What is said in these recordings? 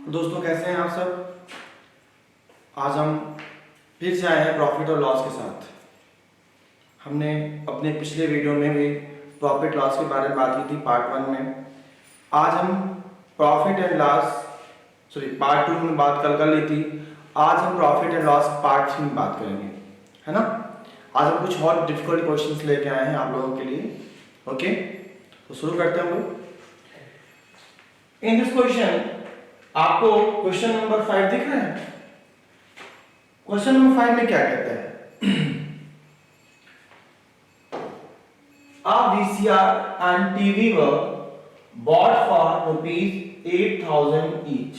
दोस्तों कैसे हैं आप सब। आज हम फिर से आए हैं प्रॉफिट और लॉस के साथ। हमने अपने पिछले वीडियो में भी प्रॉफिट लॉस के बारे में बात की थी पार्ट 1 में। आज हम प्रॉफिट एंड लॉस पार्ट 2 में बात कर ली थी। आज हम प्रॉफिट एंड लॉस पार्ट 3 में बात करेंगे, है ना। आज हम कुछ और डिफिकल्ट क्वेश्चंस लेके आए हैं आप लोगों के लिए। ओके, तो शुरू करते हैं हम लोग। इन दिस क्वेश्चन आपको क्वेश्चन नंबर 5 दिख रहा है। क्वेश्चन नंबर 5 में क्या कहता है? A VCR and TV were bought for rupees 8,000 each।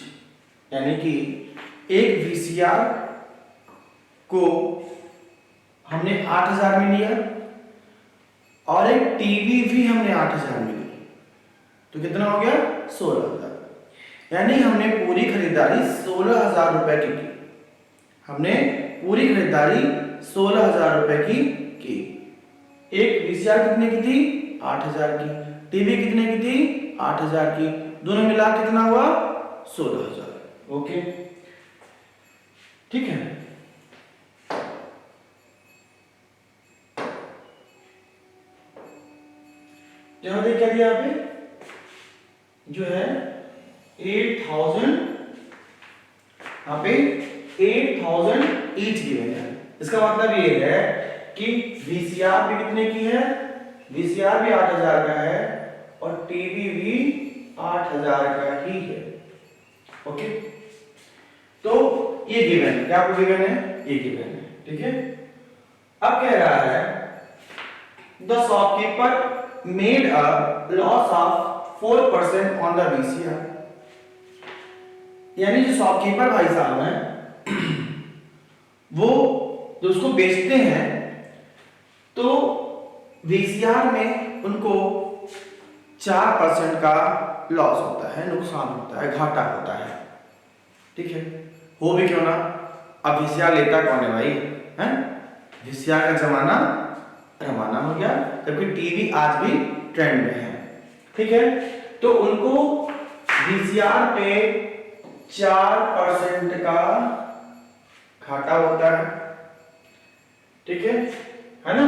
यानी कि एक VCR को हमने 8,000 में लिया और एक टीवी भी हमने 8,000 में ली, तो कितना हो गया? 16,000। यानी हमने पूरी खरीदारी 16,000 रुपए की। हमने पूरी खरीदारी 16,000 रुपए की। एक वीसीआर कितने की थी? 8,000 की। टीवी कितने की थी? 8,000 की। दोनों मिला कितना हुआ? 16,000। ओके, ठीक है। क्या दिया यहाँ पे जो है 8,000, यहाँ पे 8,000 ईच गिवन है। इसका मतलब ये है कि वीसीआर भी कितने की है? वीसीआर भी 8,000 का है और टीवी भी 8,000 का ही है। ओके, तो ये गिवन है। क्या आपको गिवन है? ये गिवन है, ठीक है। अब कह रहा है the shopkeeper made a loss of 4% on the VCR. यानी जो शॉपकीपर भाई साहब हैं वो जो उसको बेचते हैं तो वीसीआर में उनको 4% का लॉस होता है, नुकसान होता है, घाटा होता है, ठीक है। हो भी क्यों ना, अब वीसीआर लेता कौन है भाई? हैं? वीसीआर का जमाना रवाना हो गया, जबकि टीवी आज भी ट्रेंड में है, ठीक है। तो उनको वीसीआर पे 4% का घाटा होता है, ठीक है ना।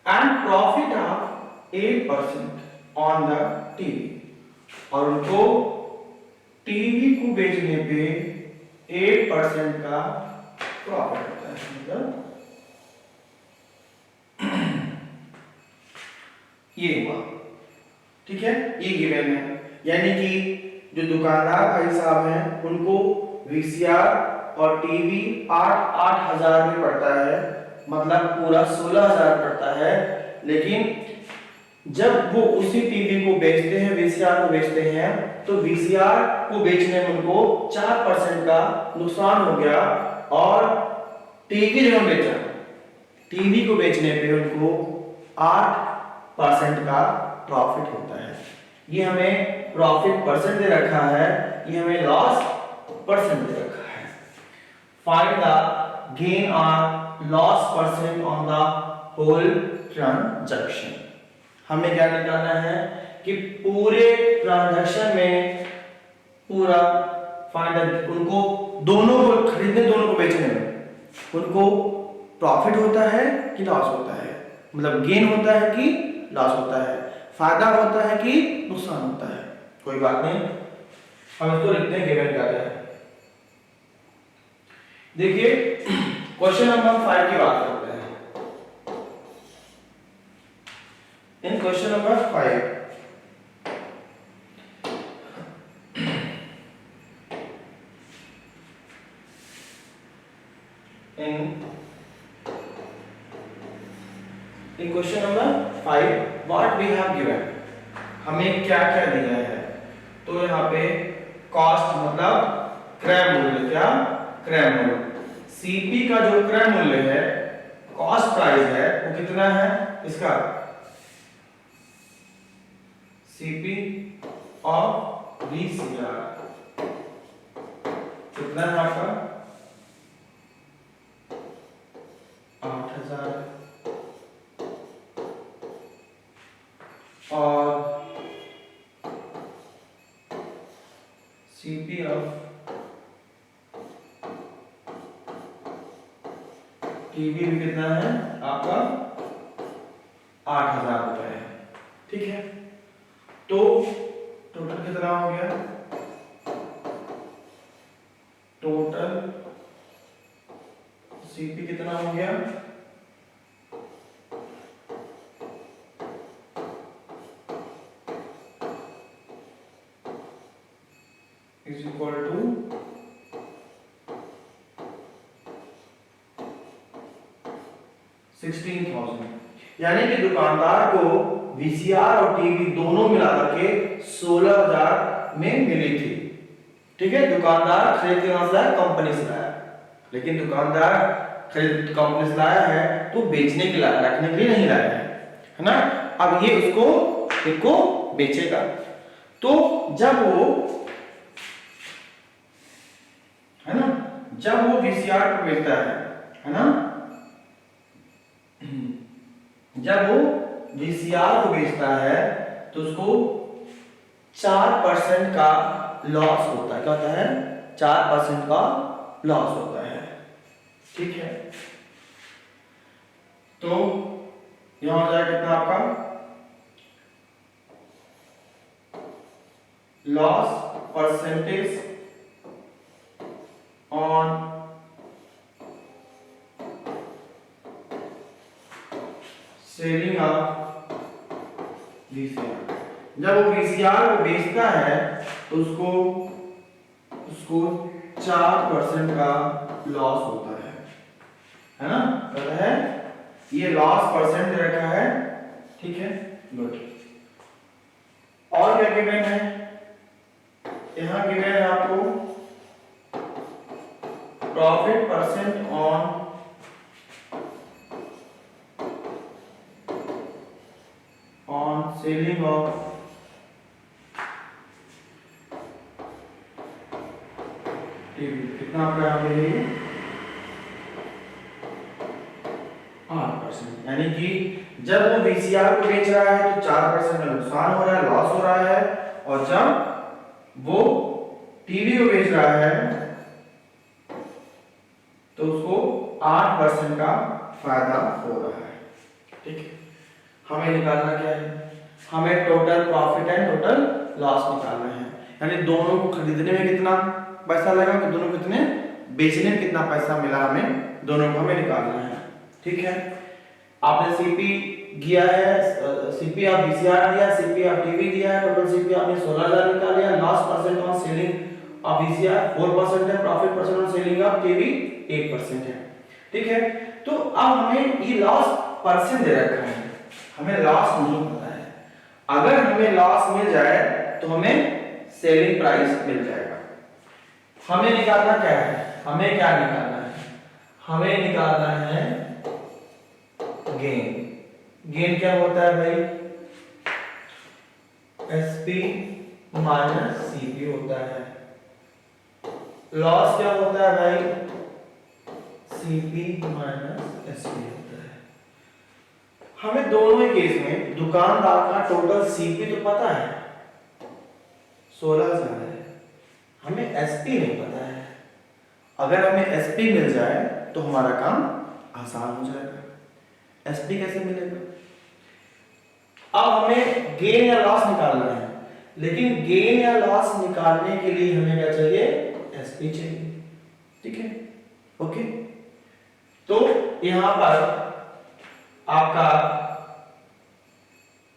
And profit of 8% on the TV, और उनको टीवी को बेचने पे 8% का प्रॉफिट होता है। मतलब ये हुआ, ठीक है। ये गिवन है, यानी कि जो दुकानदार भाई साहब हैं उनको वीसीआर और टीवी 8,000 में पड़ता है, मतलब पूरा 16,000 पड़ता है। लेकिन जब वो उसी टीवी को बेचते हैं, वीसीआर को बेचते हैं, तो वीसीआर को बेचने में उनको 4% का नुकसान हो गया और टीवी जो बेचा, टीवी को बेचने पे उनको 8% का प्रॉफिट होता है। ये हमें प्रॉफिट परसेंट दे रखा है, ये हमें लॉस परसेंट दे रखा है। फाइंड द गेन और loss percent on the whole transaction. हमें क्या निकालना है कि पूरे ट्रांजैक्शन में पूरा फाइंड, उनको दोनों को खरीदने, दोनों को बेचने में उनको प्रॉफिट होता है कि लॉस होता है, मतलब गेन होता है कि लॉस होता है, फायदा होता है कि नुकसान होता है। कोई बात नहीं, हम इसको लिखते हैं गिवन क्या है। देखिए क्वेश्चन नंबर 5 की बात करते हैं। इन question number 5 in question number 5 what we have given, हमें क्या क्या दिया है। तो यहाँ पे कॉस्ट मतलब क्रय मूल्य, क्या क्रय मूल्य, सीपी का जो क्रय मूल्य है, कॉस्ट प्राइस है, वो कितना है इसका? सीपी ऑफ वीसीआर कितना है आपका? 8,000। और सीपी ऑफ टीवी भी कितना है आपका 8,000 रुपए है। ठीक है, तो टोटल कितना हो गया, टोटल सीपी कितना हो गया, इज इक्वल टू 16,000। यानी कि दुकानदार को वीसीआर और टीवी दोनों मिला करके 16,000 में मिली थी। ठीक है, दुकानदार खरीद के कहां से लाया, कंपनी से लाया, लेकिन दुकानदार खरीद कंपनी से लाया है तो बेचने के लिए, रखने के लिए नहीं लाया है ना। अब ये इसको बेचेगा, तो जब वो है ना, जब वो वीसीआर को बेचता है ना, जब वो वीसीआर को बेचता है तो उसको 4% का लॉस होता है। क्या होता है, 4% का लॉस होता है। ठीक है, तो यहां हो जाएगा कितना आपका loss percentage on selling of VCR. जब वो वीसीआर को बेचता है तो उसको 4% का लॉस होता है ना, पता है, ये लॉस परसेंट रखा है। ठीक है, गुड। और क्या गिवन है, यहां गिवन है आपको profit percent on selling of TV. कितना आपका यहाँ पे 8%। यानी कि जब वो वीसीआर को बेच रहा है तो 4% का नुकसान हो रहा है, लॉस हो रहा है, और जब वो टीवी को बेच रहा है तो उसको 8% का फायदा हो रहा है। ठीक है, हमें निकालना क्या है, हमें total profit and total loss निकालना है। यानी दोनों को खरीदने में कितना पैसा लगा, तो दोनों को कितने बेचने में कितना पैसा मिला, हमें दोनों को हमें निकालना है। ठीक है, आपने सीपी दिया है, सीपी ऑफ वीसीआर दिया, सीपी ऑफ टीवी दिया है, टोटल सीपी आपने 16,000 निकाल लिया। Loss percent on selling of VCR 4% है, profit percent on selling of TV 8% है। ठीक है, तो अब हमें ये लॉस परसेंट दे रखा है, हमें लॉस नहीं पता है। अगर हमें लॉस मिल जाए तो हमें सेलिंग प्राइस मिल जाएगा। हमें निकालना क्या है, हमें क्या निकालना है, हमें निकालना है गेन। गेन क्या होता है भाई, एसपी माइनस सीपी होता है। लॉस क्या होता है भाई, सीपी माइनस एसपी होता है। हमें दोनों ही केस में दुकानदार का टोटल सीपी तो पता है 16,000 है, हमें एसपी नहीं पता है। अगर हमें एसपी मिल जाए तो हमारा काम आसान हो जाएगा। एसपी कैसे मिलेगा, अब हमें गेन या लॉस निकालना है, लेकिन गेन या लॉस निकालने के लिए हमें क्या चाहिए, एसपी चाहिए। ठीक है, ओके। तो यहां पर आपका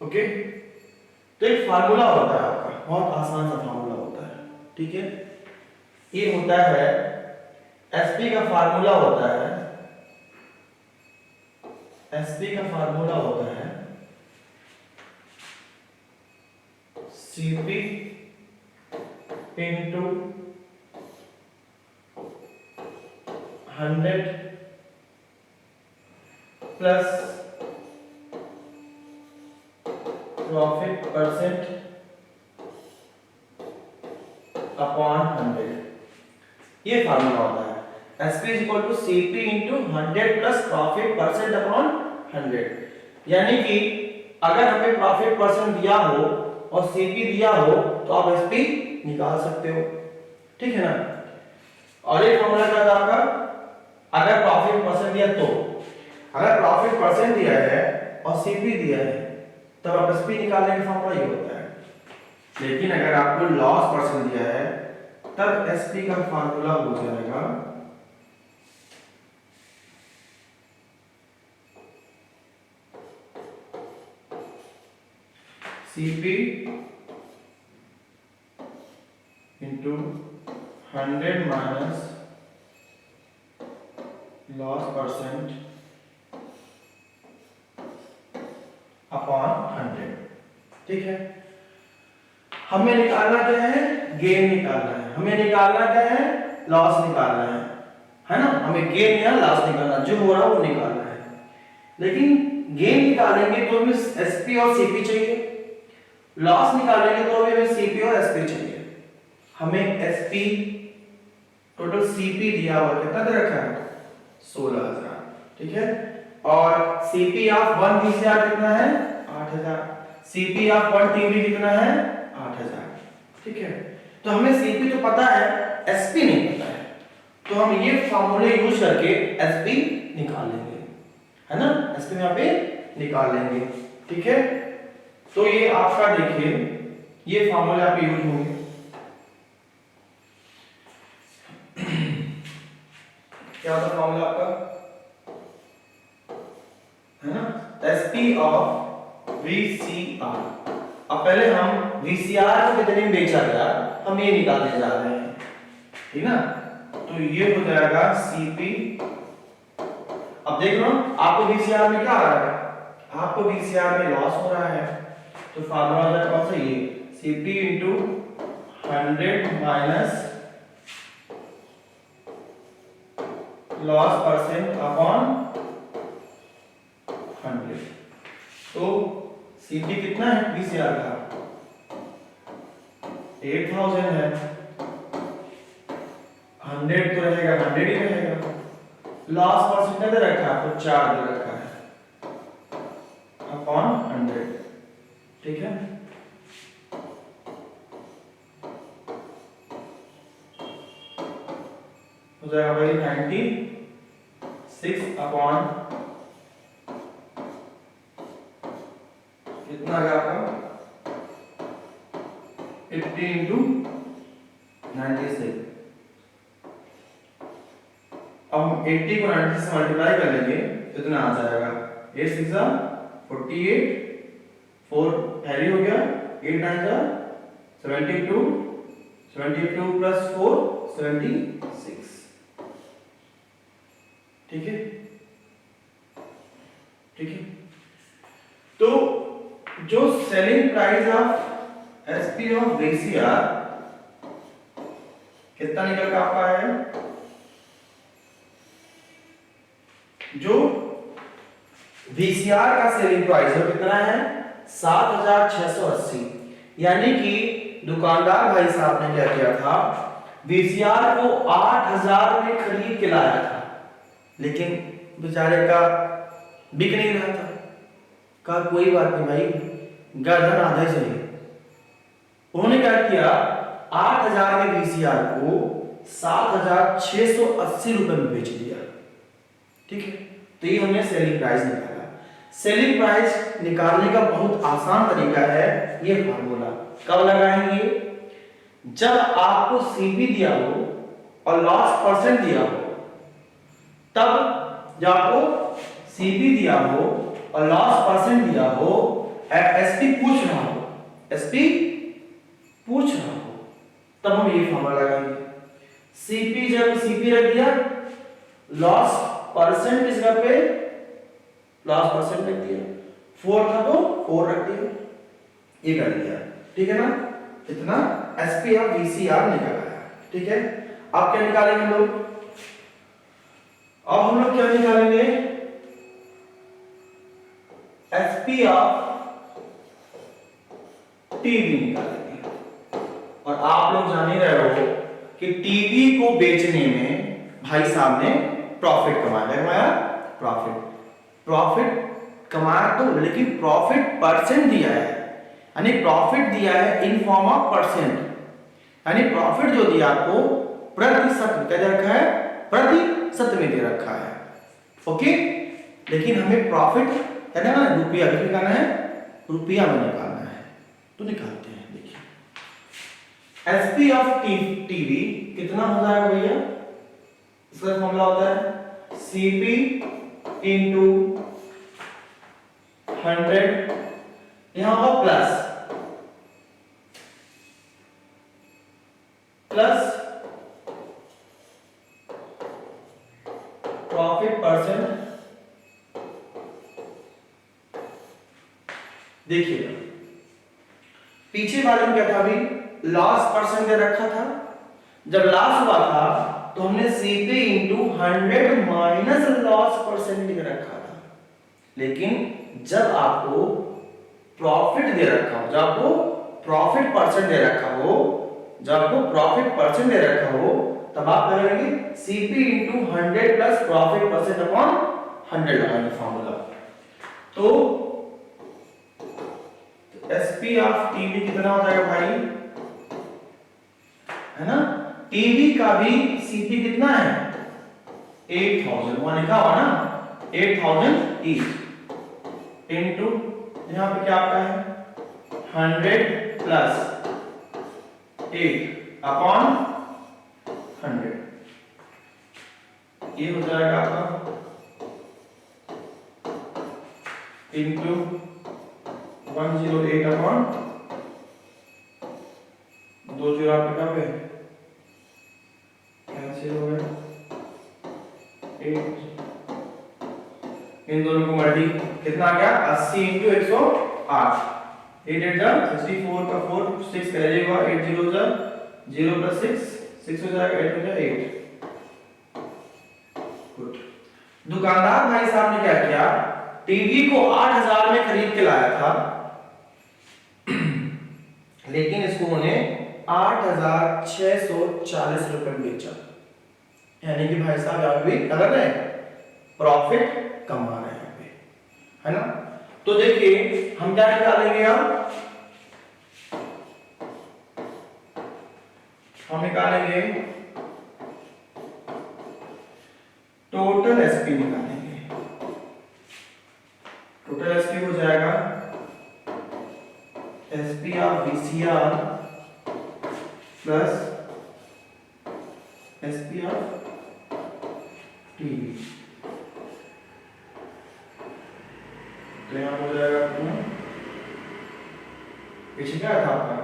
ओके, तो एक फार्मूला होता है आपका, बहुत आसान सा फार्मूला होता है। ठीक है, ये होता है एसपी का फार्मूला होता है, एसपी का फार्मूला होता है CP into 100 plus profit percent upon 100। ये फार्मूला होता है SP is equal to CP into 100 plus profit percent upon 100। यानी कि अगर हमें प्रॉफिट परसेंट दिया हो और सीपी दिया हो तो आप एसपी निकाल सकते हो। ठीक है ना। और एक फॉर्मूला क्या था आपका, अगर प्रॉफिट परसेंट दिया तो, अगर प्रॉफिट परसेंट दिया है और सीपी दिया है तब आप एसपी निकालने का फॉर्मूला ये होता है। लेकिन अगर आपको लॉस परसेंट दिया है तब एसपी का फॉर्मूला हो जाएगा CP into 100 minus loss percent upon 100। ठीक है, हमें निकालना क्या है, गेन निकालना है, हमें निकालना क्या है, लॉस निकालना है ना। हमें गेन या लॉस निकालना, जो हो रहा है वो निकालना है। लेकिन गेन निकालेंगे तो हमें एसपी और सीपी चाहिए, लॉस निकालेंगे तो हमें सीपी और एसपी चाहिए। हमें एसपी टोटल सीपी दिया हुआ कितना दे रखा है, 16,000। ठीक है, और सीपी ऑफ 1 वीसीआर कितना है, 8,000। सीपी ऑफ 1 टीवी कितना है, 8,000। ठीक है, तो हमें सीपी तो पता है, एसपी नहीं पता है, तो हम ये फार्मूले यूज करके एसपी निकाल लेंगे, है ना। एसपी में यहाँ पे निकाल लेंगे। ठीक है, तो ये आपका देखिए ये फार्मूले आप यूज होंगे। क्या होता है फार्मूला आपका, है ना, एसपी ऑफ वीसीआर। अब पहले हम वीसीआर को कितने में बेचा गया हम ये निकालने जा रहे हैं, ठीक ना। तो ये हो जाएगा सीपी। अब देख लो आपको वीसीआर में क्या आ रहा है, आपको वीसीआर में लॉस हो रहा है, तो फार्मूला हो जाएगा कौन सा, ये CP into 100 minus loss percent upon 100। तो सीपी कितना है वीसीआर का, 8000 है, 100 तो रहेगा, 100 ही रहेगा। लॉस परसेंट दे रखा है तो 4 दे रखा है अपॉन 100। ठीक है, हो जाएगा भाई 96 अपॉन कितना आ गया आपका 80 इंटू 96। अब हम 80 को 96 से मल्टीप्लाई कर लेंगे तो इतना आ जाएगा 8 6 48, 4 कैरी हो गया, 8 9 72, 72 प्लस 4 76। ठीक है, ठीक है। तो जो selling price of SP of VCR कितना निकल का आपका है, जो वीसीआर का सेलिंग प्राइस है कितना है 7,680। यानी कि दुकानदार भाई साहब ने क्या किया था, वीसीआर को 8,000 में खरीद के लाया था, लेकिन बेचारे का बिक नहीं रहा था। कहा कोई बात नहीं भाई, गर्दन आधा ही सही। उन्होंने क्या किया, 8,000 में वीसीआर को 7,680 रुपए में बेच दिया। ठीक है, तो ये हमने सेलिंग प्राइस निकाला। सेलिंग प्राइस निकालने का बहुत आसान तरीका है ये फार्मूला। कब लगाएंगे, जब आपको सीपी दिया हो और लॉस परसेंट दिया हो, तब जब आपको सीपी दिया हो और लॉस परसेंट दिया हो, एसपी पूछ रहा हो, एसपी पूछ रहा हो, तब हम ये फार्मूला लगाएंगे। सीपी जब सीपी रख दिया, लॉस परसेंट किस जगह पे, लॉस परसेंट रख दिया, 4 था तो 4 रख दिया, ये कर दिया। ठीक है ना, इतना एसपी और वीसीआर निकाला है। ठीक है, अब क्या निकालेंगे हम लोग, अब हम लोग क्या निकालेंगे, एसपी ऑफ टीवी निकालेंगे। और आप लोग जान ही रहे हो कि टीवी को बेचने में भाई साहब ने प्रॉफिट कमाया, प्रॉफिट कमाया तो, लेकिन प्रॉफिट परसेंट दिया है, यानी प्रॉफिट दिया है इन फॉर्म ऑफ परसेंट, यानी प्रॉफिट जो दिया आपको प्रतिशत में क्या दे रखा है, प्रतिशत में दे रखा है। ओके, लेकिन हमें प्रॉफिट क्या ना रुपया में निकालना है, रुपया में निकालना है, तो निकालते हैं। देखिए एसपी ऑफ टीवी कितना हो जाएगा भैया, इसका फॉर्मूला होता है सीपी इंटू 100, यहां होगा प्लस प्रॉफिट परसेंट। देखिए पीछे वाले में क्या था, अभी लॉस परसेंट दे रखा था। जब लॉस हुआ था तो हमने CP into 100 minus loss percent दे रखा था। लेकिन जब आपको प्रॉफिट दे रखा हो, जब आपको प्रॉफिट परसेंट दे रखा हो, जब आपको प्रॉफिट परसेंट दे रखा हो, तब आप क्या करेंगे, CP into 100 plus profit percent upon 100 लगाएंगे फॉर्मूला। तो एसपी ऑफ टीवी कितना हो जाएगा भाई, है ना, टीवी का भी सीपी कितना है 8000, वहां लिखा हुआ ना 8000 ईच इंटू यहां पे क्या आपका है 100 प्लस 8 अपॉन 100, ये हो जाएगा आपका इंटू 108 अपॉन 20 आपके कहाँ पे कैंसिल हो गया 8, इन दोनों को मल्टी कितना आ गया 80 इंटू 108, 8 8 जा 64 का 4 6 करेगा 8 0 जा 0 प्लस 6 हो जाएगा 8 हो जाएगा 8। गुड। दुकानदार भाई साहब ने क्या किया, टीवी को 8000 में खरीद के लाया था, लेकिन इसको उन्हें 8640 रुपए में बेचा। यानी कि भाई साहब यहाँ भी कर रहे हैं प्रॉफिट कमा रहे हैं पे, है ना। तो देखिए हम क्या निकालेंगे, हम निकालेंगे टोटल एसपी निकालेंगे। टोटल एसपी हो जाएगा SP of VCR plus SP of TV, तो यहां हो जाएगा अपना पीछे क्या था आपका,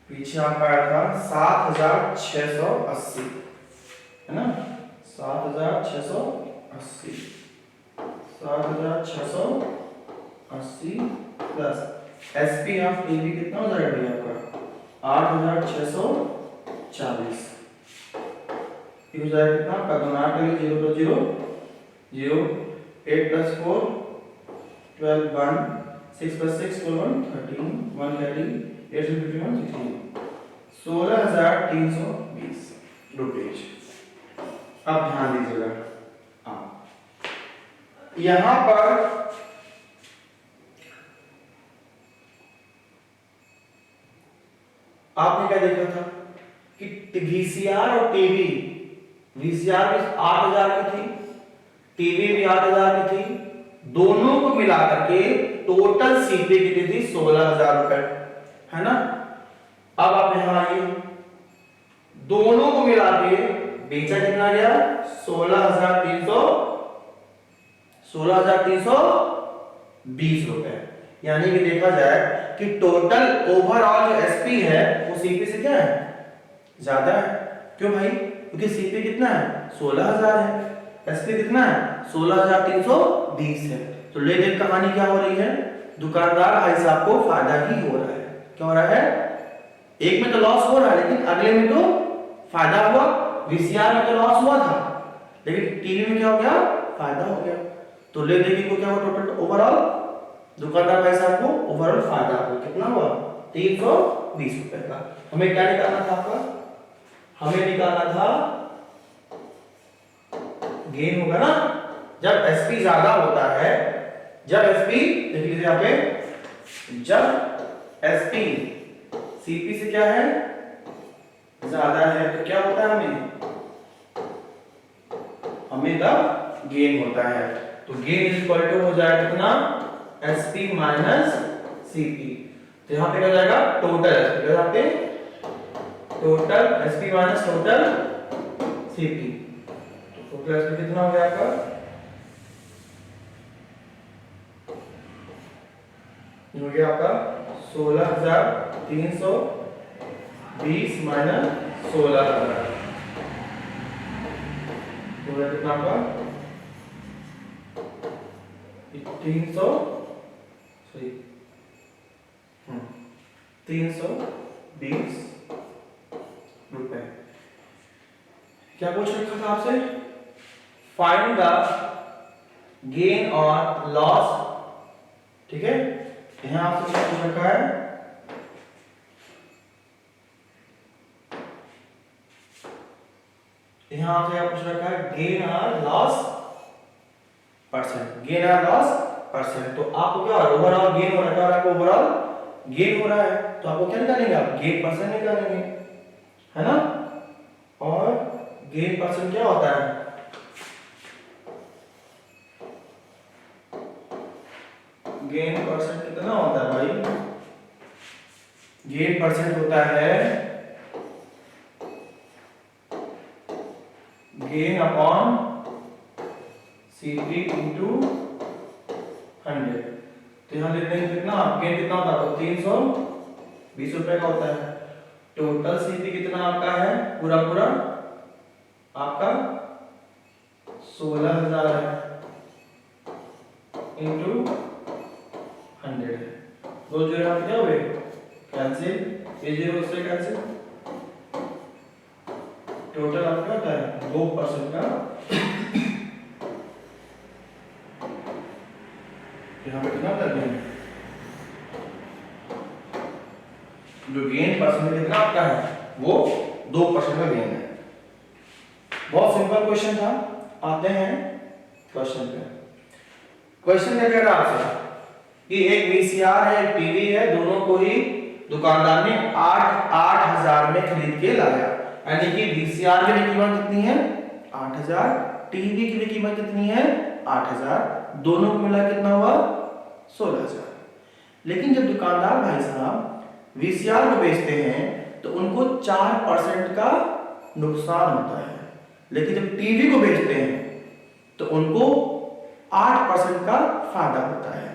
पीछे आपका आया था 7680, है ना 7680 प्लस एसपी ऑफ टीवी कितना हो जाएगा भैया आपका 8640, ये हो जाएगा कितना आपका, दोनों आठ के लिए 0 प्लस 0 0, 8 प्लस 4 12 1, 6 प्लस 6 12 13 1 30 8 से 51 16 16320 रुपीज। अब ध्यान दीजिएगा, यहां पर आपने क्या देखा था कि वीसीआर और टीवी, वीसीआर भी 8000 की थी, टीवी भी 8000 की थी, दोनों को मिलाकर के टोटल सीपी कितनी थी 16000 रुपए, है ना। अब आप यहां आइए, दोनों को मिला के बेचा कितना गया 16320 रुपए। यानी कि देखा जाए कि टोटल ओवरऑल जो एसपी है वो सीपी से क्या है ज्यादा है। क्यों भाई, क्योंकि सीपी कितना है 16000 है, एसपी कितना है 16320 है। तो ले दे कहानी क्या हो रही है, दुकानदार भाई साहब को फायदा ही हो रहा है। क्या हो रहा है, एक में तो लॉस हो रहा है लेकिन अगले में तो फायदा हुआ। वीसीआर में तो लॉस हुआ था लेकिन टीवी में क्या हो गया, फायदा हो गया। तो ले देखिए को क्या हुआ, टोटल ओवरऑल दुकानदार भाई साहब को ओवरऑल फायदा हुआ, कितना हुआ 320 रुपए का। हमें क्या निकालना था आपका, हमें निकालना था गेन होगा ना, जब एसपी ज्यादा होता है, जब एसपी देख लीजिए यहाँ पे, जब एसपी सीपी से क्या है, ज्यादा है, तो क्या होता है हमें तब गेन होता है। तो गेन इक्वल टू हो जाएगा कितना, एसपी माइनस सीपी। तो यहाँ पे क्या हो जाएगा, टोटल, यहाँ पे total SP minus total CP. तो टोटल एसपी कितना हो गया आपका, हो गया आपका 16,320 माइनस 16,000, तो कितना आपका 320 रुपए। क्या पूछ रखा था आपसे, फाइंड द गेन और लॉस, ठीक है। यहां आपसे क्या पूछ रखा है, यहां आपसे क्या पूछ रखा है, गेन और लॉस परसेंट, गेन और लॉस परसेंट। तो आपको क्या ओवरऑल गेन हो रहा है, आपको ओवरऑल गेन हो रहा है, तो आपको क्या निकालेंगे, आप गेन परसेंट निकालेंगे, है ना। और गेन परसेंट क्या होता है, गेन परसेंट कितना होता है भाई, गेन परसेंट होता है गेन अपॉन सीपी इंटू 100। तो यहां लिख देंगे कितना, गेन कितना होता है, 320 रुपए का होता है। टोटल सीपी कितना आपका है, पूरा पूरा आपका 16,000 है, इंटू 100। दो जीरो यहाँ पे क्या हुए, कैंसिल, ये जीरो उससे कैंसिल। टोटल आपका क्या है 2% का, यहाँ पे कितना कर देंगे, जो गेन परसेंट कितना आपका है वो 2% का गेन है। बहुत सिंपल क्वेश्चन था। आते हैं क्वेश्चन पे। क्वेश्चन क्या कह रहा है आपसे कि एक वीसीआर है, एक टीवी है, दोनों को ही दुकानदार ने 8,000 में खरीद के लाया। यानी कि वीसीआर की कीमत कितनी है 8,000, टीवी की कीमत कितनी है 8,000, दोनों को मिला कितना हुआ 16,000। लेकिन जब दुकानदार भाई साहब वीसीआर को बेचते हैं तो उनको 4% का नुकसान होता है, लेकिन जब टीवी को बेचते हैं तो उनको 8% का फायदा होता है।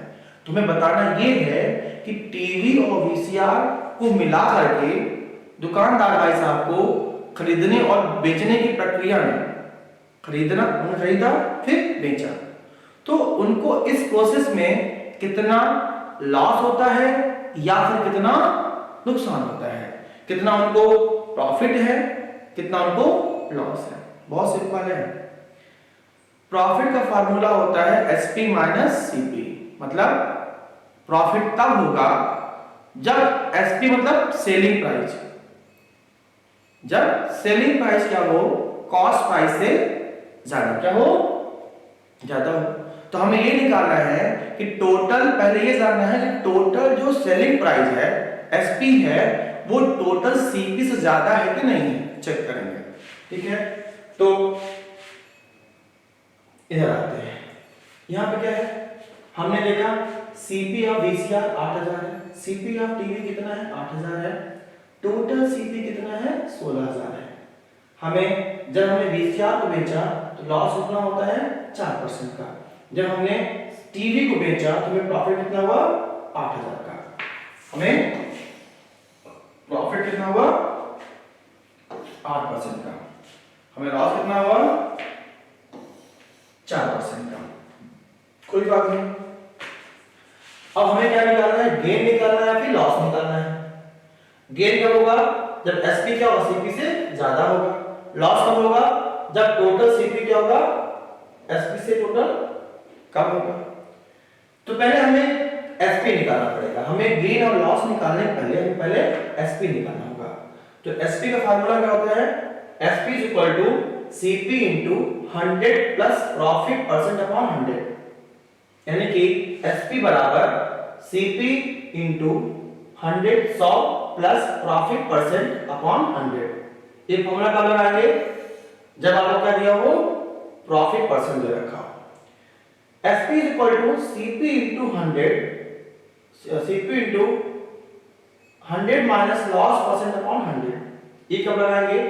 तुम्हें बताना ये है कि टीवी और वीसीआर को मिला करके दुकानदार भाई साहब को खरीदने और बेचने की प्रक्रिया में, खरीदना, उन्होंने खरीदा फिर बेचा, तो उनको इस प्रोसेस में कितना लॉस होता है या फिर कितना नुकसान होता है, कितना उनको प्रॉफिट है, कितना उनको लॉस है। बहुत सिंपल है। प्रॉफिट का फार्मूला होता है एसपी माइनस सीपी। मतलब प्रॉफिट तब होगा जब एसपी मतलब सेलिंग प्राइस, जब सेलिंग प्राइस क्या हो कॉस्ट प्राइस से ज्यादा, क्या हो ज्यादा हो। तो हमें ये निकालना है कि टोटल, पहले ये जानना है कि टोटल जो सेलिंग प्राइस है एसपी है वो टोटल सीपी से ज्यादा है कि नहीं है, चेक करेंगे। ठीक है, तो इधर आते हैं। यहां पे क्या है, हमने देखा सीपी ऑफ वीसीआर 8,000 है, सीपी ऑफ टीवी कितना है 8,000 है, टोटल सीपी कितना है 16,000 है। हमें जब हमने वीसीआर को बेचा तो लॉस कितना होता है 4% का, जब हमने टीवी को बेचा तो हमें प्रॉफिट कितना हुआ 8,000 का। हमें प्रॉफिट कितना हुआ 8% का, हमें लॉस कितना हुआ 4% का। कोई बात नहीं। अब हमें क्या निकालना है, गेन निकालना है फिर लॉस निकालना है। गेन कब होगा जब एसपी क्या होगा सीपी से ज्यादा होगा, लॉस कब होगा जब टोटल सीपी क्या होगा एसपी से टोटल कम होगा। तो पहले हमें एसपी निकालना पड़ेगा, हमें गेन और लॉस निकालने के पहले हमें पहले एसपी निकालना होगा। तो एसपी का फार्मूला क्या होता है, SP is equal to CP into 100 plus profit percent upon 100, यानी कि एसपी बराबर CP into 100 plus profit percent upon 100। ये फॉर्मूला कब लगाएंगे? जब आपको क्या दिया हो, प्रॉफिट परसेंट दे रखा हो। SP is equal to CP into 100, CP into 100 minus loss percent upon 100। ये कब लगाएंगे?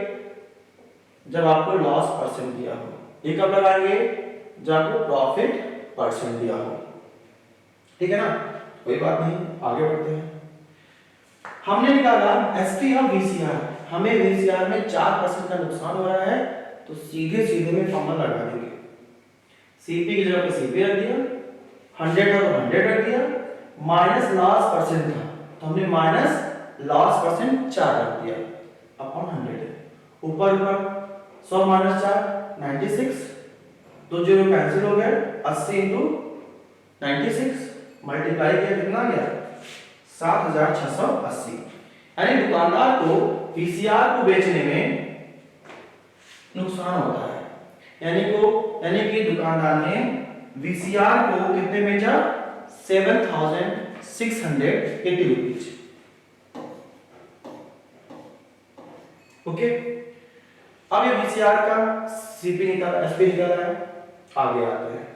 जब आपको लॉस परसेंट दिया हो। ये कब लगाएंगे? जब आपको प्रॉफिट परसेंट दिया हो। ठीक है ना, कोई बात नहीं, आगे बढ़ते हैं। हमने निकाला SP और VCR। हमें VCR में 4% का नुकसान हो रहा है, तो सीधे सीधे में फॉर्मूला लगा देंगे। CP की जगह पे CP रख दिया, 100 था तो 100 रख दिया, माइनस लॉस परसेंट था तो हमने माइनस लॉस परसेंट 4 रख दिया अपॉन 100। ऊपर ऊपर 100 माइनस 4 96, दो जीरो कैंसिल हो गया, 80 इंटू 96 मल्टीप्लाई किया, कितना आ गया? 7680। यानी दुकानदार को VCR को बेचने में नुकसान होता है। यानी कि दुकानदार ने VCR को कितने बेचा? 7680 रुपीज। ओके, अब ये VCR का CP निकाला, SP निकाला है। आगे आते हैं,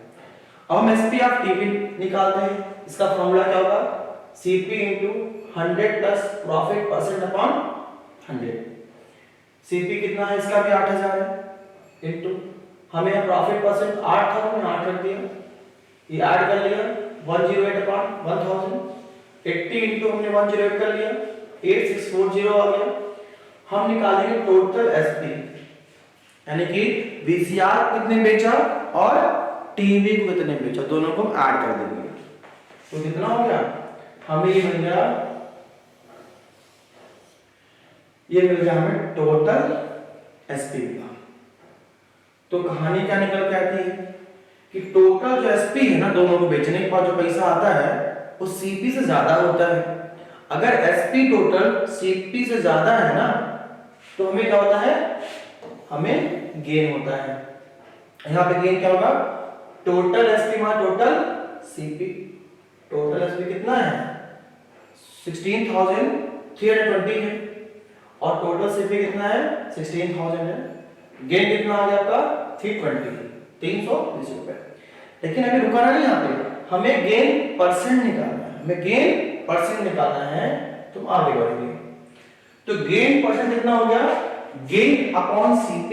अब हम SP ऑफ TV निकालते हैं। इसका फॉर्मूला क्या होगा? CP into 100 plus profit percent upon 100। CP कितना है? इसका भी 8000 है, इंटू हमें प्रॉफिट परसेंट 8 था, हमने 8 रख दिया, ये ऐड कर लिया 108 अपॉन 1000। 80 इंटू हमने 108 कर लिया, 8640 आ गया। हम निकालेंगे टोटल SP, यानी कि VCR कितने बेचा और टीवी को कितने बेचा, दोनों को हम ऐड कर देंगे। तो कितना हो गया? हमें ये मिल गया, हमें टोटल SP मिला। तो कहानी क्या निकल के आती है कि टोटल जो SP है ना, दोनों को बेचने के बाद जो पैसा आता है वो CP से ज्यादा होता है। अगर SP टोटल CP से ज्यादा है ना, तो हमें क्या होता है? हमें गेन होता है। यहाँ पे गेन क्या होगा? Total SP minus total CP। Total SP कितना है? 16320 है, और टोटल CP कितना है? 16000 है। गेन कितना आ गया आपका? 320 रुपए। लेकिन अभी रुकाना नहीं, यहाँ पे हमें गेन परसेंट निकालना है। तो आगे बढ़ेंगे। तो गेन परसेंट कितना हो गया? Gain upon CP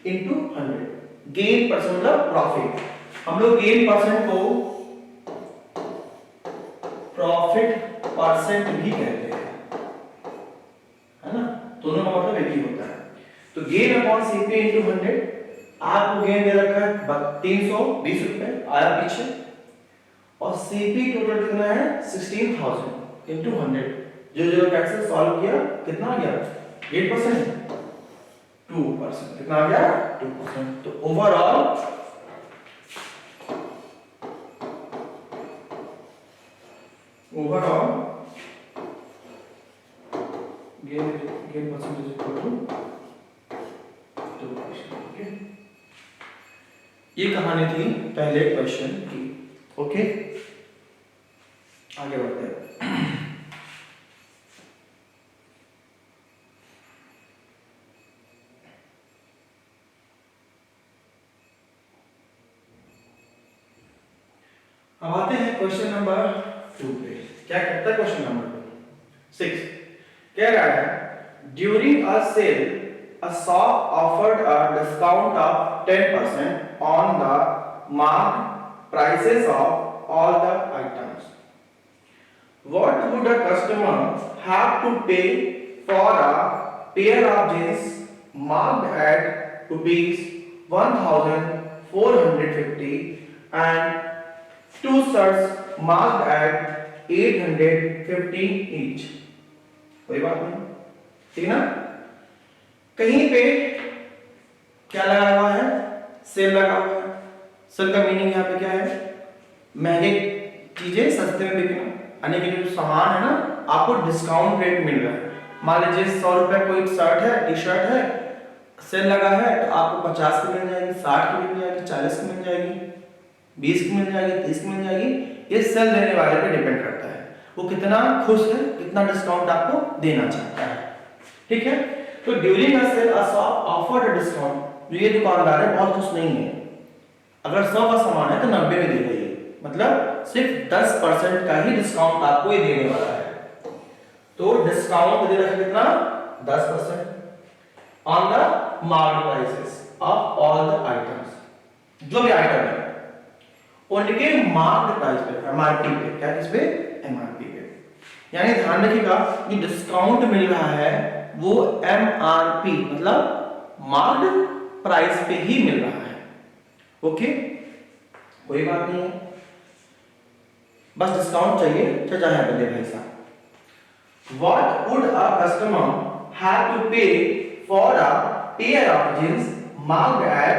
into 100। Gain percent मतलब प्रॉफिट। हम लोग गेन परसेंट को प्रॉफिट परसेंट भी कहते हैं, है ना? दोनों का मतलब एक ही होता है। तो गेन अपॉन CP इंटू 100, आपको गेन दे रखा है 320 रुपए आया पीछे, और CP टोटल कितना है? 16000 इंटू 100। जो कैंसिल सॉल्व किया, कितना आ गया? 8%, 2%। कितना आ गया? 2%। तो overall gain percentage equal to 2%। Okay, ये कहानी थी पहले क्वेश्चन की। ओके, आगे बढ़ते हैं। अब आते हैं क्वेश्चन नंबर 2 पे। क्या कहता है क्वेश्चन नंबर 6? कह रहा है during a sale a shop offered a discount of 10% on the marked prices of all the items. What would a customer have to pay for a pair of jeans marked at rupees 1450 and two shirts marked at 850 each? कोई बात नहीं, ठीक ना? कहीं पे क्या लगा हुआ है? सेल लगा हुआ है। सेल का मीनिंग यहाँ पे क्या है? महंगे चीजें सस्ते में बिकना, यानी कि जो सामान है ना, आपको डिस्काउंट रेट मिल रहा है। मान लीजिए 100 रुपए कोई शर्ट है, टी शर्ट है, सेल लगा है तो आपको 50 की मिल जाएगी, 60 की मिल जाएगी, 40 की मिल जाएगी, 20 की मिल जाएगी, 30 की मिल जाएगी। ये सेल देने वाले पे डिपेंड करता है, वो कितना खुश है, इतना डिस्काउंट आपको देना चाहता है, ठीक है। तो during a sale a shop offered a discount, ये दुकानदार है बहुत खुश नहीं है, अगर 100 का सामान है तो 90 में दे रही है, मतलब सिर्फ 10% का ही डिस्काउंट आपको ये देने वाला है। तो डिस्काउंट दे रखा कितना, 10% on the marked prices of all the items, जो भी आइटम है उनके मार्क्ड प्राइस पे, एमआरपी पे, क्या किस पे, एमआरपी पे। यानी ध्यान रखिएगा कि डिस्काउंट मिल रहा है वो एमआरपी मतलब मार्क्ड प्राइस पे ही मिल रहा है, ओके, कोई बात नहीं है, बस डिस्काउंट चाहिए, चल जाए बदले भाई साहब। What would a customer have to pay for a pair of jeans marked at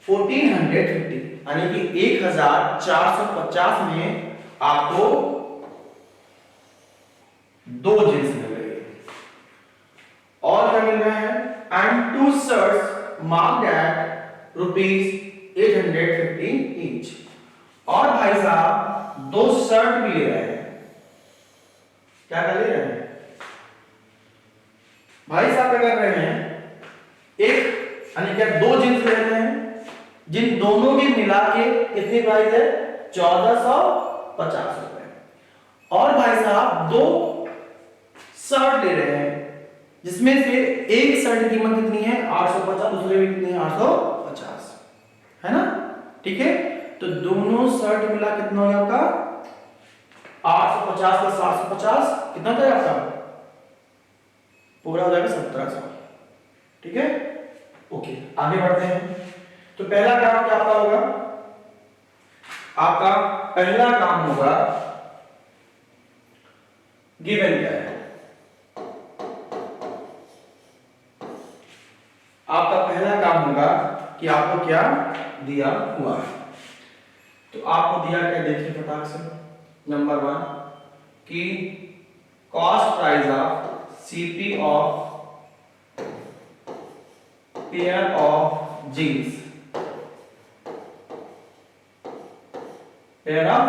1450, यानी कि 1450 में आपको दो जींस मिल रही है, और क्या मिल रहा है, and two shirts marked at ₹850 each, और भाई साहब दो शर्ट भी ले रहे हैं, क्या कर ले रहे हैं भाई साहब, क्या कर रहे हैं, एक यानी क्या दो जींस ले रहे हैं, जिन दोनों की मिला के कितनी प्राइस है, 1450 रुपए, और भाई साहब दो शर्ट ले रहे हैं जिसमें से एक शर्ट की कीमत कितनी है 850, दूसरे की कितनी है 850, है ना, ठीक है। तो दोनों शर्ट मिला कितना हो गया आपका 850 प्लस 750 कितना था आपका, पूरा हो जाएगा 1700, ठीक है, ओके, आगे बढ़ते हैं। तो पहला काम क्या आपका होगा, आपका पहला काम होगा, गिवन क्या है, आपका पहला काम होगा कि आपको क्या दिया हुआ है, तो आपको दिया क्या, देखिए फटाक से, नंबर 1 कि cost price of CP of pair of jeans, pair of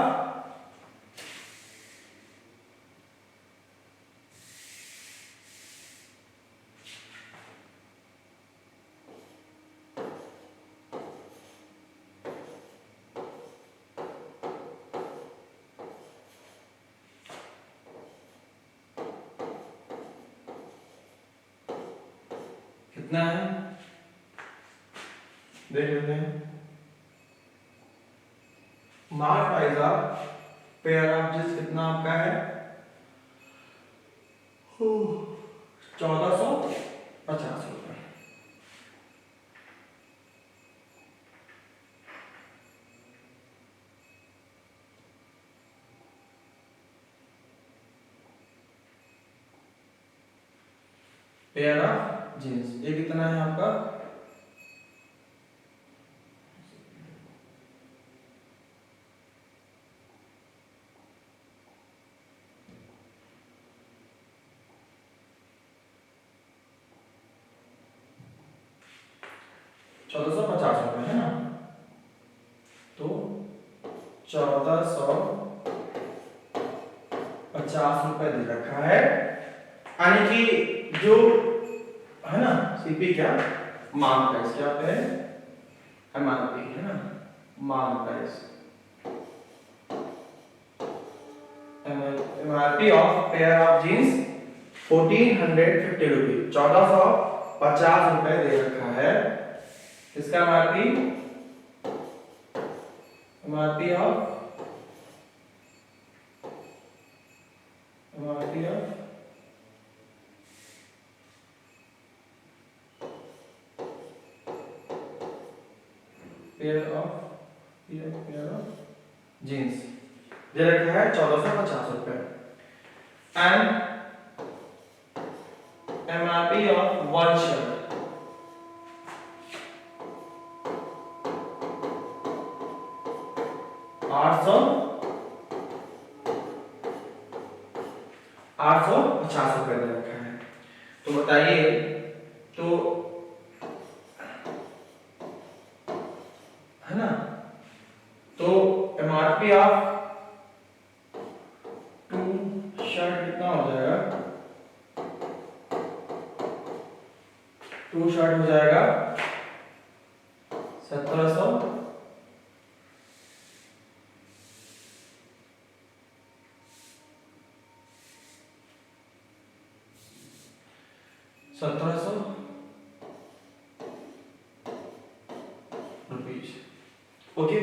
कितना है, देख लेते हैं, mark price of pair of jeans कितना आपका है 1450 रुपए, पेयर ऑफ जींस ये कितना है आपका, ₹1450 है ना, तो 1450 रुपए दे रखा है, यानी कि जो है ना सीपी क्या मार्क प्राइस क्या पे एमआरपी है ना, mark price MRP of pair of jeans 1450 रुपए, 1450 रुपए दे रखा है, इसका MRP of pair of jeans दे रखा है 1450 रुपए, and MRP of one shirt 850 रुपए दे रखा है। तो बताइए, तो है ना, तो एमआरपी ऑफ टू शर्ट कितना हो जाएगा, टू शर्ट हो जाएगा 1700, rupees. Okay,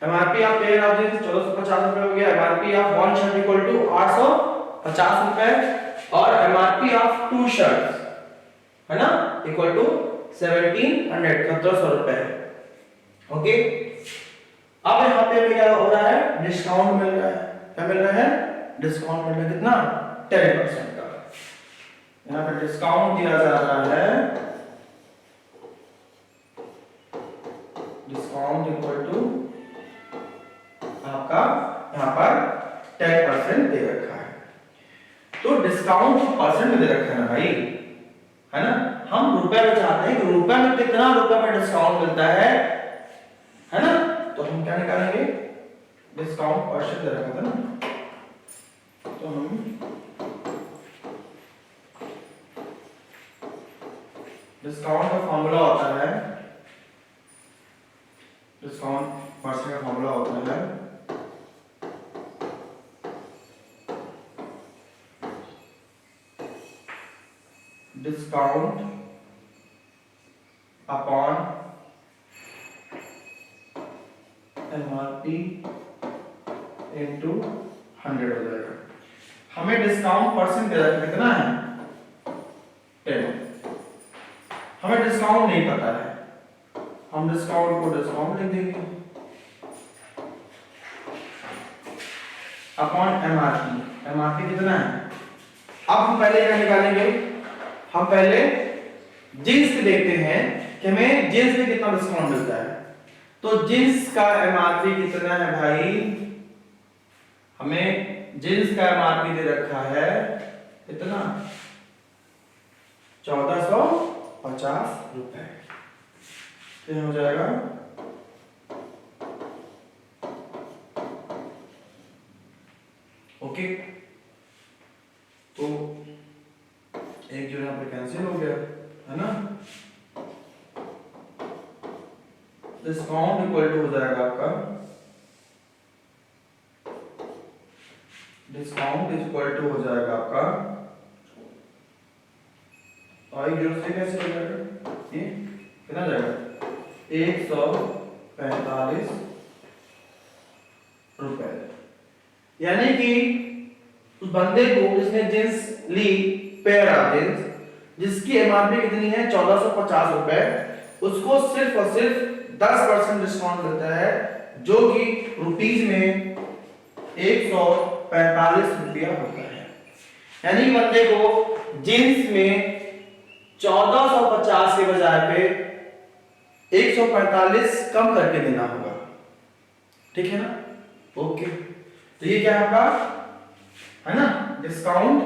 MRP of pair of jeans 1450 रुपए हो गया, MRP of one shirt equal to 850 रुपए, और एमआरपी ऑफ टू शर्ट्स है ना इक्वल टू 1700 रुपए। ओके, अब यहाँ पे हमें क्या हो रहा है, डिस्काउंट मिल रहा है। क्या मिल रहा है, डिस्काउंट मिल रहा है, कितना, 10% का। यहाँ पे डिस्काउंट दिया जा रहा है, डिस्काउंट इक्वल टू आपका यहाँ पर 10% दे रखा है। तो डिस्काउंट परसेंट में दे रखा है ना भाई, है ना, हम रुपए में चाहते हैं कि रुपए में कितना रुपए में डिस्काउंट मिलता है ना, तो हम क्या निकालेंगे, डिस्काउंट परसेंट दे रखा था ना, तो हम डिस्काउंट का फॉर्मूला होता है, डिस्काउंट परसेंट का फॉर्मूला होता है डिस्काउंट अपॉन एमआरपी इनटू 100 हो जाएगा। हमें डिस्काउंट परसेंट दे रखा कितना है, 10। हमें डिस्काउंट नहीं पता है, हम डिस्काउंट को डिस्काउंट लिख देंगे अपॉन एमआरपी। एमआरपी कितना है, अब हम पहले क्या निकालेंगे, हम पहले जींस पे देखते हैं कि हमें जींस में कितना डिस्काउंट मिलता है। तो जींस का एमआरपी कितना है भाई, हमें जींस का एमआरपी दे रखा है कितना, 1450 रुपए। क्या हो जाएगा, ओके, तो एक जो यहाँ पे कैंसिल हो गया है ना, डिस्काउंट इक्वल टू हो जाएगा आपका, डिस्काउंट इक्वल टू हो जाएगा आपका, और जीरो से कैसे हो जाएगा, ये कितना जाएगा, 145 रुपए। यानी कि उस बंदे को जिसने जींस ली, पेयर ऑफ जींस, जिसकी एमआरपी कितनी है 1450 रुपए, उसको सिर्फ और सिर्फ 10% डिस्काउंट मिलता है, जो कि रुपीज में 145 रुपया होता है। यानी बंदे को जींस में 1450 के बजाय पे 145 कम करके देना होगा, ठीक है ना, ओके। तो ये क्या है आपका, है ना, डिस्काउंट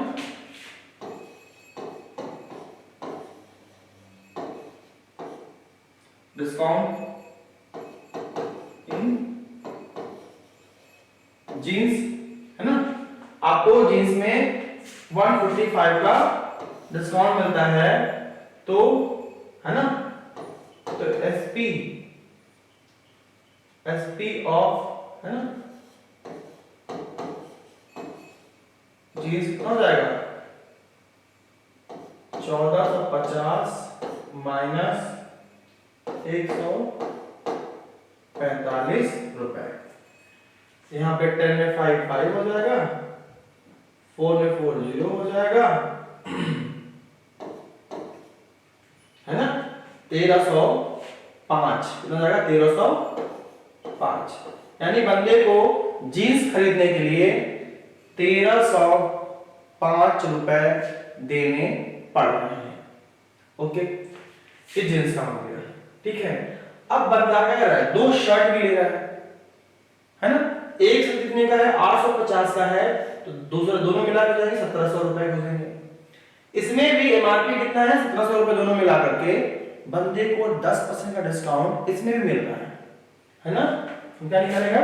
इन जीन्स, है ना, आपको जीन्स में 155 का डिस्काउंट मिलता है, तो है ना, तो एसपी ऑफ, है ना, जीन्स कितना हो जाएगा, 1450 माइनस 145 रुपए। यहाँ पे 10 में 5 5 हो जाएगा, 4 में 4 0 हो जाएगा, है ना, 1305 कितना जाएगा, 1305। यानी बंदे को जीन्स खरीदने के लिए 1305 रुपए देने पड़ रहे हैं, ओके। ये जीन्स का हो गया, ठीक है। अब बंदा क्या कर रहा है, 2 शर्ट भी ले रहा है ना, एक शर्ट कितने का है, 850 का है, तो दूसरा दोनों मिला के जाएंगे 1700 रुपए हो जाएंगे। इसमें भी एमआरपी कितना है, 1700 रुपए, दोनों मिला करके बंदे को 10% का डिस्काउंट इसमें भी मिल रहा है ना। हम क्या निकालेगा,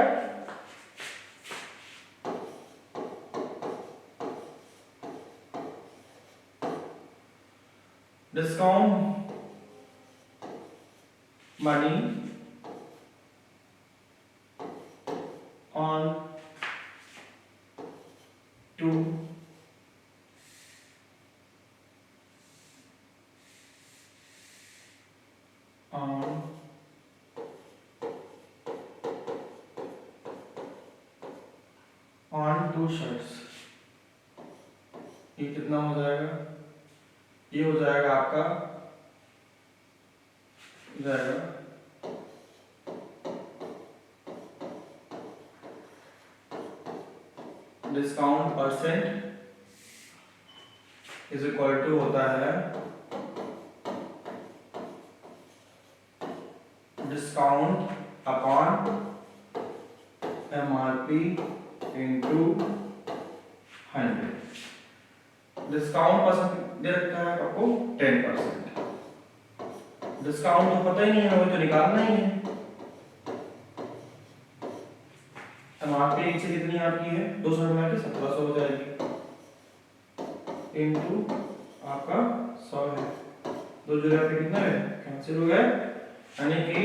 discount money on two on two shirts. ये कितना हो जाएगा? ये हो जाएगा आपका discount percent is equal to होता है discount upon MRP into 100। Discount percent दे रखा है आपको 10%। डिस्काउंट तो पता ही नहीं है, वो तो निकालना ही है। MRP नीचे कितनी आपकी है? 200 रुपए की 1700 हो जाएगी इंटू आपका 100 है। 2 जीरो पे कितना है? कैंसिल हो गया। यानी कि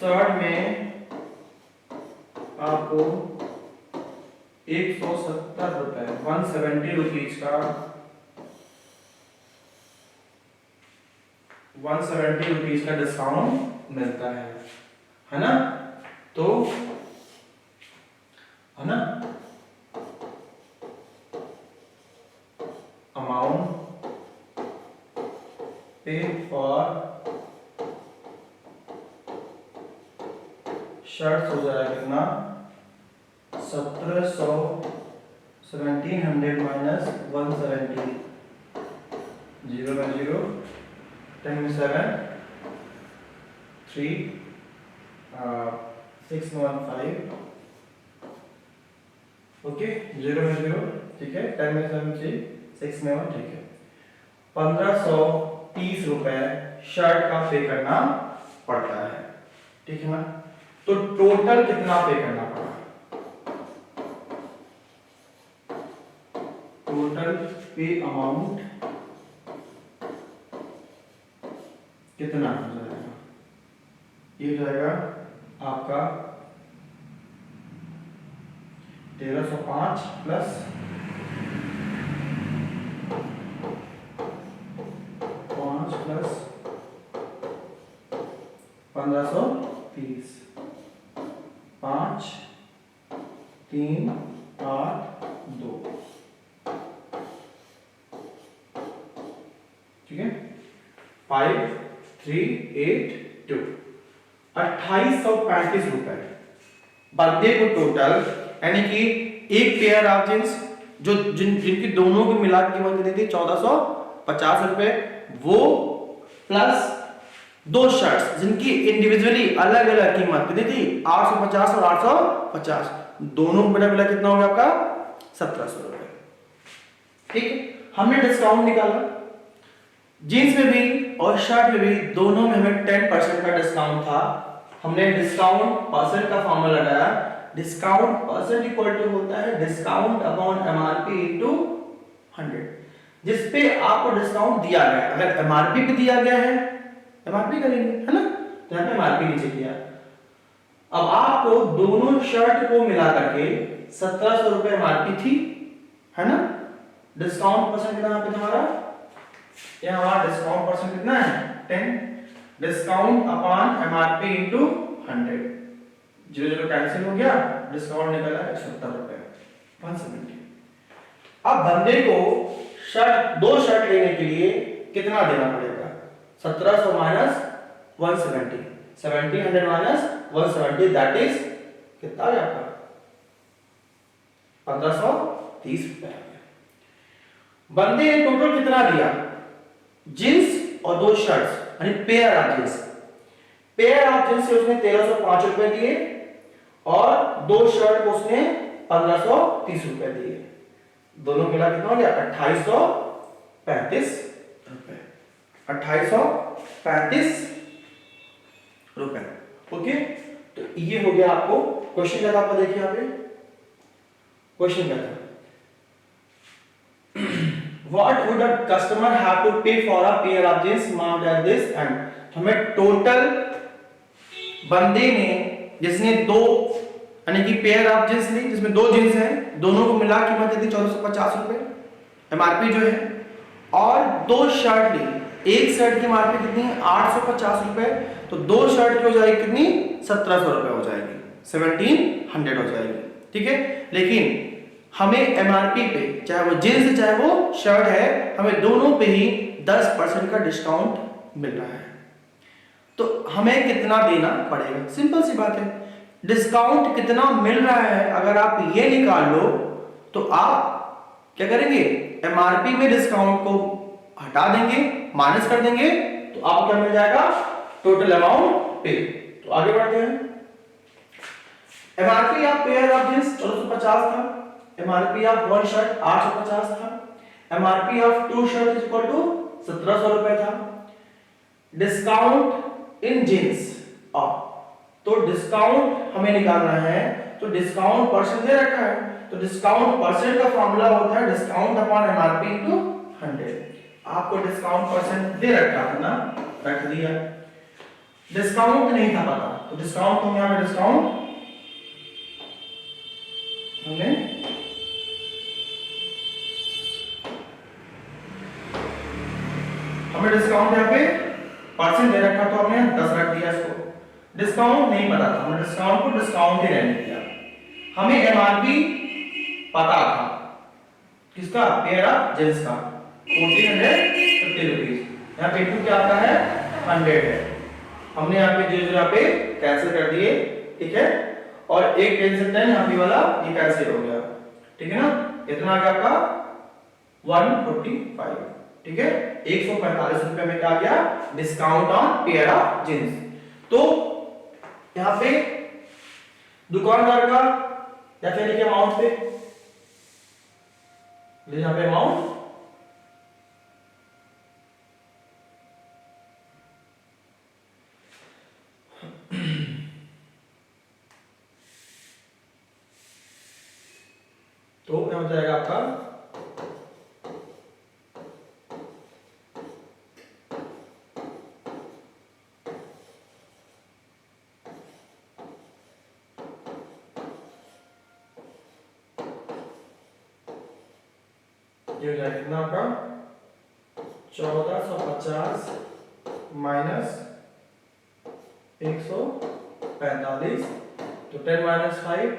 शर्ट में आपको 170 रुपए 170 रुपीज का 170 रुपीज का डिस्काउंट मिलता है ना? तो है ना अमाउंट पे फॉर शर्ट्स हो जाएगा कितना? 1700 1700 माइनस 170 0 में 0 10 में 7 3 6 में 1 5 ओके 0 में 0 ठीक है 10 में 7 6 में 1 ठीक है 1530 रुपए शर्ट का पे करना पड़ता है ठीक है ना। तो टोटल कितना पे करना पड़ा? टोटल पे अमाउंट कितना हो जाएगा? ये हो जाएगा आपका 1305 प्लस 5 प्लस 1530 5 3 8 2 ठीक है 5 3 8 2 2835 रुपए बंदे को टोटल यानी कि एक पेयर ऑफ जींस जो जिनकी दोनों की मिला की कीमत कितनी थी 1450 रुपए वो प्लस 2 शर्ट्स जिनकी इंडिविजुअली अलग अलग कीमत कितनी थी 850 और 850 दोनों को मिला कितना हो गया आपका 1700 रुपए। ठीक है हमने डिस्काउंट निकाला जींस में भी और शर्ट में भी दोनों में हमें 10% का डिस्काउंट था। हमने डिस्काउंट परसेंट का फॉर्मूला लगाया डिस्काउंट परसेंट इक्वल टू होता है डिस्काउंट अपॉन MRP इनटू 100 जिस पे आपको डिस्काउंट दिया गया है। अगर MRP पे दिया गया है MRP करेंगे है ना तो यहाँ पे MRP नीचे किया। अब आपको दोनों शर्ट को मिला करके 1700 रुपए MRP थी है ना। डिस्काउंट परसेंट कितना यहाँ पे हमारा ये हमारा डिस्काउंट परसेंट कितना है 10 discount upon MRP into 100 0 0 cancel हो गया डिस्काउंट निकला 170 रुपए 170। अब बंदे को दो शर्ट लेने के लिए कितना देना पड़ेगा 1700 माइनस 170 1700 माइनस 170 दैट इज कितना है आपका 1530 रुपए। बंदे ने टोटल कितना दिया जींस और 2 शर्ट्स यानी पेयर ऑफ जींस से उसने 1305 रुपए दिए और 2 शर्ट को उसने 1530 रुपए दिए दोनों मिला कितना हो गया 2835 रुपए 2835 रुपए। ओके तो ये हो गया आपको क्वेश्चन क्या था आपका देखिए यहाँ पे क्वेश्चन क्या था What would a customer have to pay for a pair of jeans marked at this end? हमें टोटल बंदे ने जिसने दो यानी कि पेयर ऑफ जींस ली जिसमें दो जींस हैं, दोनों को मिला कीमत कितनी 1450 रुपए एमआरपी जो है, और दो शर्ट ली, एक शर्ट की एमआरपी कितनी है 850 रुपए, तो दो शर्ट की हो जाएगी कितनी 1700 रुपए हो जाएगी, 1700 हो जाएगी। ठीक है, लेकिन हमें एमआरपी पे चाहे वो जींस चाहे वो शर्ट है, हमें दोनों पे ही 10% का डिस्काउंट मिल रहा है, तो हमें कितना देना पड़ेगा? सिंपल सी बात है, डिस्काउंट कितना मिल रहा है अगर आप ये निकाल लो तो आप क्या करेंगे, एमआरपी में डिस्काउंट को हटा देंगे, माइनस कर देंगे, तो आपको क्या मिल जाएगा, टोटल अमाउंट पे। तो आगे बढ़ते हैं। MRP of pair of jeans 1450 था, एमआरपी ऑफ वन शर्ट 850 था, MRP of two shirt equal to 1700 रुपए था। डिस्काउंट इन जींस ऑफ, तो डिस्काउंट हमें निकालना है, तो डिस्काउंट परसेंट दे रखा है, तो डिस्काउंट परसेंट का फॉर्मूला होता है डिस्काउंट अपॉन एमआरपी इनटू 100। आपको डिस्काउंट परसेंट दे रखा था ना, रख दिया। डिस्काउंट नहीं था पता, तो डिस्काउंट तो यहां पे डिस्काउंट हमने डिस्काउंट यहां पे परसेंट दे रखा, तो हमने 10 रख दिया इसको। डिस्काउंट नहीं पता था, हमने डिस्काउंट को डिस्काउंट ही रहने दिया। हमें एमआरपी पता था किसका, पेयर ऑफ जींस का 1450 रुपीस, यहाँ पे टू क्या आता है 100 है, हमने यहाँ पे 0 यहाँ पे कैंसिल कर दिए। ठीक है, और एक 10 से 10 यहाँ पे वाला ये कैंसिल हो गया। ठीक है ना, इतना आ गया आपका 145। ठीक है, 145 रुपए में क्या गया, discount on pair of jeans. तो यहाँ पे दुकानदार का या फिर लिखे अमाउंट पे, यहाँ पे अमाउंट तो क्या हो जाएगा आपका ये हो जाएगा कितना आपका 1450 माइनस 145, तो 10 माइनस 5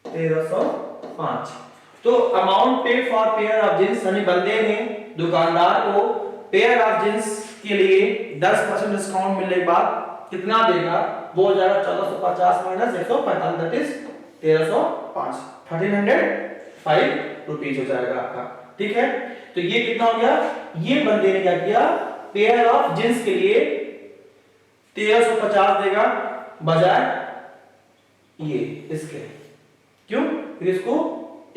1305। तो अमाउंट पे फॉर पेयर ऑफ जींस, यानी बंदे ने दुकानदार को पेयर ऑफ जींस के लिए 10% डिस्काउंट मिलने के बाद कितना देगा, वो हो जाएगा 1450 माइनस 145 दैट इज 1305, 1305 रुपीस हो जाएगा आपका। ठीक है, तो ये कितना हो गया, ये बंदे ने क्या किया, पेयर ऑफ जींस के लिए 1350 देगा बजाय ये इसके, क्यों, क्योंकि इसको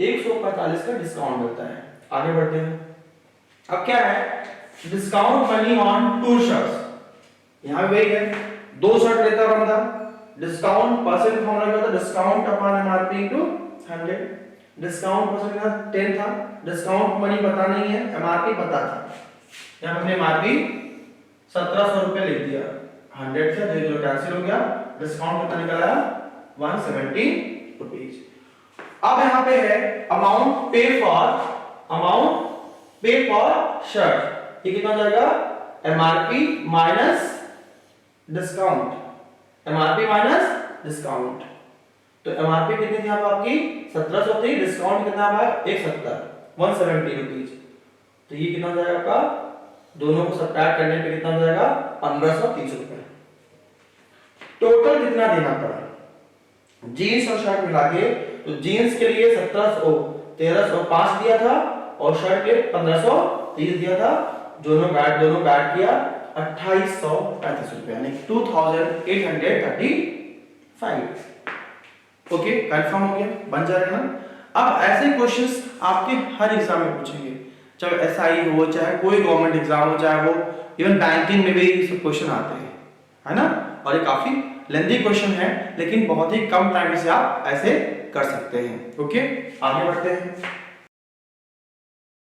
145 का डिस्काउंट मिलता है। आगे बढ़ते हैं। अब क्या है, discount money on two shirts, यहां वही है, दो शर्ट लेता बंदा, डिस्काउंट परसेंट फॉर्मूला क्या होता है, discount upon MRP into 100। Discount percent का 10 था, डिस्काउंट मनी पता नहीं है, एमआरपी पता था, यहां हमने एमआरपी 1700 रुपए लिख दिया, 100 से 0 कैंसिल हो गया, डिस्काउंट कितना निकल आया 170 रुपीस। अब यहां पे है अमाउंट पे फॉर शर्ट, ये कितना हो जाएगा, MRP minus discount, MRP minus discount. तो एमआरपी कितनी थी आपकी 1700 थी, डिस्काउंट कितना आया 170 रुपीस, तो ये कितना हो जाएगा आपका, दोनों को सब्ट्रैक्ट करने पे कितना हो जाएगा 1530 रुपए। टोटल कितना देना पड़ा जीन्स और शर्ट मिला के, तो जीन्स के लिए 1305 दिया था और शर्ट के 1530 दिया था, दोनों ऐड किया 2835 रुपए, यानी 2835। ओके, कंफर्म हो गया, बन जाएगा ना। अब ऐसे क्वेश्चंस आपके हर एग्जाम में पूछेंगे, चाहे एसआई हो, चाहे कोई गवर्नमेंट एग्जाम हो, चाहे वो इवन बैंकिंग में भी सब क्वेश्चन आते हैं, है ना, और ये काफी लेंथी क्वेश्चन है, लेकिन बहुत ही कम टाइम से आप ऐसे कर सकते हैं। ओके, आगे बढ़ते हैं।